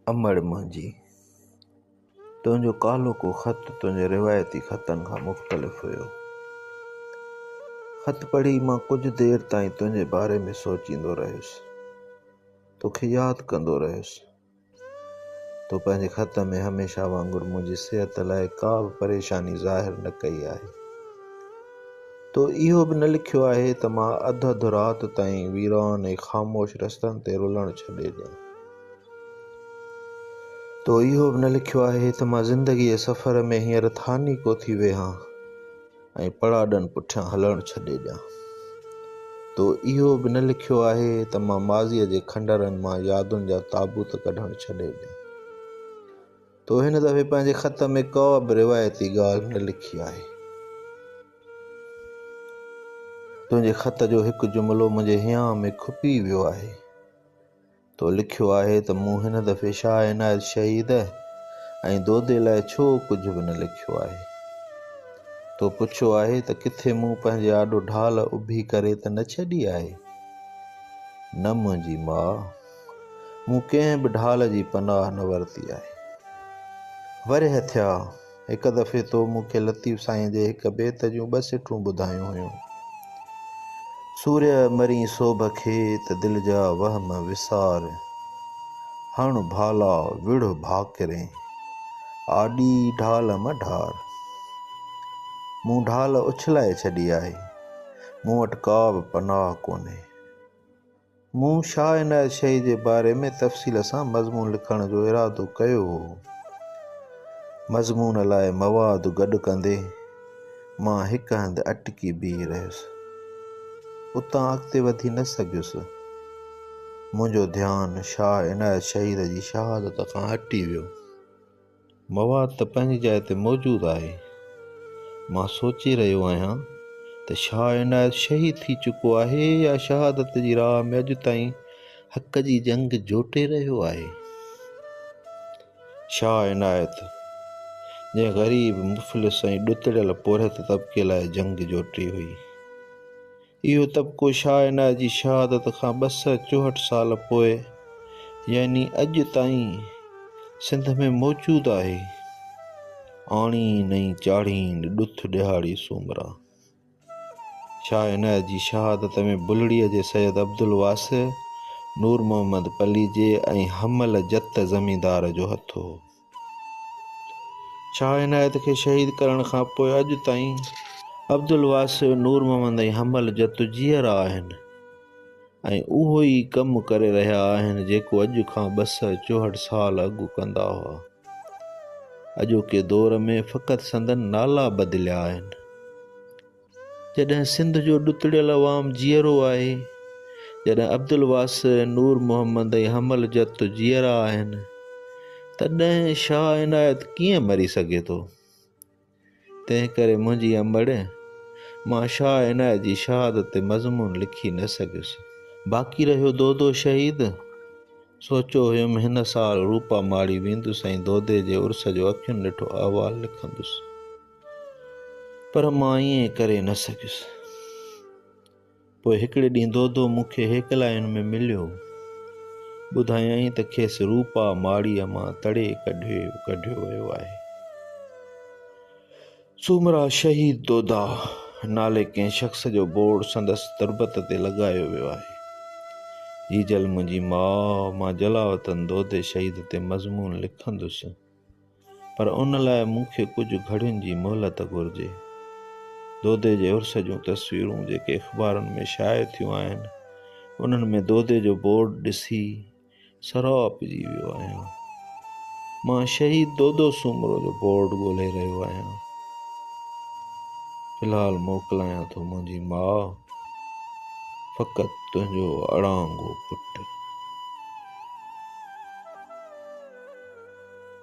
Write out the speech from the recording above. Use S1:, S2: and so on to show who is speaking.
S1: अमड़ मुंहिंजी, तुंहिंजो कालो को ख़त तुंहिंजे रिवायती ख़तनि खां मुख़्तलिफ़ हुयो। ख़त पढ़ी मां कुझु देर ताईं तुंहिंजे बारे में सोचींदो रहियुसि, तोखे यादि कंदो रहियुसि। तो पंहिंजे ख़त में हमेशह वांगुरु मुंहिंजी सिहत लाइ का बि परेशानी ज़ाहिर न कई आहे। तो इहो बि न लिखियो आहे त मां अधु अधु राति ताईं वीरान ऐं ख़ामोश रस्तनि ते रुलणु छॾे ॾियां। तो इहो बि न लिखियो आहे त मां ज़िंदगीअ सफ़र में हींअर थानी को थी वेहां ऐं पड़ाॾनि पुठियां हलणु छॾे ॾियां। तो इहो बि न लिखियो आहे त मां माज़ीअ जे खंडरनि मां यादुनि जा ताबूत कढणु छॾे ॾियां। तो हिन दफ़े पंहिंजे ख़त में का बि रिवायती ॻाल्हि न लिखी आहे। तुंहिंजे ख़त जो हिकु जुमिलो मुंहिंजे हियां में खुपी वियो आहे। तो लिखियो आहे त मूं हिन दफ़े शाह इनायत शहीद ऐं दोदे लाइ छो कुझु बि न लिखियो आहे। तो पुछियो आहे त किथे मूं पंहिंजे आॾो ढाल उभी करे त न छॾी आहे। न मुंहिंजी माउ, मूं कंहिं बि ढाल जी पनाह न वरिती आहे। वरिह थिया हिकु दफ़े तो मूंखे लतीफ़ साईं जे हिकु बेत जूं 2 सिटूं ॿुधायूं हुयूं। सूर्य मरी सोभ खे त दिलि जा वहम विसार, हण भाला विढ़ भाकिरे आॾी ढाल मढार। मूं ढाल उछलाए छॾी आहे, मूं वटि का बि पनाह कोन्हे। मूं शाह इनायत शहीद जे बारे में तफ़सील सां मज़मून लिखण जो इरादो कयो हो। मज़मून लाइ मवाद गॾु कंदे मां हिकु हंधि अटकी बीह रहियुसि, उतां अॻिते वधी न सघियुसि। मुंहिंजो ध्यानु शाह इनायत शहीद जी शहादत खां हटी वियो। मवाद त पंहिंजी जाइ ते मौजूदु आहे। मां सोचे रहियो आहियां त शाह इनायत शहीद थी चुको आहे या शहादत जी राह में अॼु ताईं हक़ जी जंग जोटे रहियो आहे। शाह इनायत जंहिं ग़रीब मुफ़लिस ऐं ॾुतड़ियल पोरहत तबिके लाइ जंग जोटी हुई, इहो तबिको शाह इनायत जी शहादत खां 264 साल पोइ यानी अॼु ताईं सिंध में मौजूदु आहे। आणी नई चाढ़ीनि ॾुथ ॾिहाड़ी सूमरा। शाह इनायत जी शहादत में बुलड़ीअ जे सैयद अब्दुल वासिअ, नूर मोहम्मद पली जे ऐं हमल जत ज़मींदार जो हथु हो। शाह इनायत खे शहीद करण खां पोइ अॼु ताईं अब्दुल वासिअ, नूर मोहम्मद ऐं हमल जत जीअरा आहिनि ऐं उहो ई कमु करे रहिया आहिनि जेको अॼु खां 264 साल अॻु कंदा हुआ। अॼोके दौर में फ़क़ति संदन नाला बदिलिया आहिनि। जॾहिं सिंध जो ॾुतड़ियल अवाम जीअरो आहे, जॾहिं अब्दुल वासिअ, नूर मोहम्मद ऐं हमल जत जीअरा आहिनि, तॾहिं शाह इनायत कीअं मरी सघे थो। तंहिं करे मुंहिंजी अमड़, मां शाह इनायत जी शहादत ते मज़मून लिखी न सघियुसि। बाक़ी रहियो दोदो शहीद। सोचियो हुयुमि हिन साल रूपा माड़ी वेंदुसि ऐं दोदे जे उर्स जो अखियुनि ॾिठो अहवालु लिखंदुसि, पर मां ईअं करे न सघियुसि। पोइ हिकिड़े ॾींहुं दोदो मूंखे हेकलायुनि में मिलियो। ॿुधायईं त खेसि रूपा माड़ीअ मां तड़े कढियो वियो आहे। सूमरा शहीद दोदा नाले कंहिं शख़्स जो बोर्ड संदसि तुरबत ते लॻायो वियो आहे। जीजल मुंहिंजी माउ, मां जलावतन दोदे शहीद ते मज़मून लिखंदुसि, पर उन लाइ मूंखे कुझु घड़ियुनि जी मोहलत घुरिजे। दोदे जे उर्स जूं तस्वीरूं जेके अख़बारुनि में शाया थियूं आहिनि, उन्हनि में दोदे जो बोर्ड ॾिसी सरापजी वियो आहियां। मां शहीद दोदो सूमरो जो बोर्ड ॻोल्हे रहियो आहियां। फ़िलहाल मोकिलायां थो मुंहिंजी माउ, फ़क़ति तुंहिंजो अड़ांगो पुटु।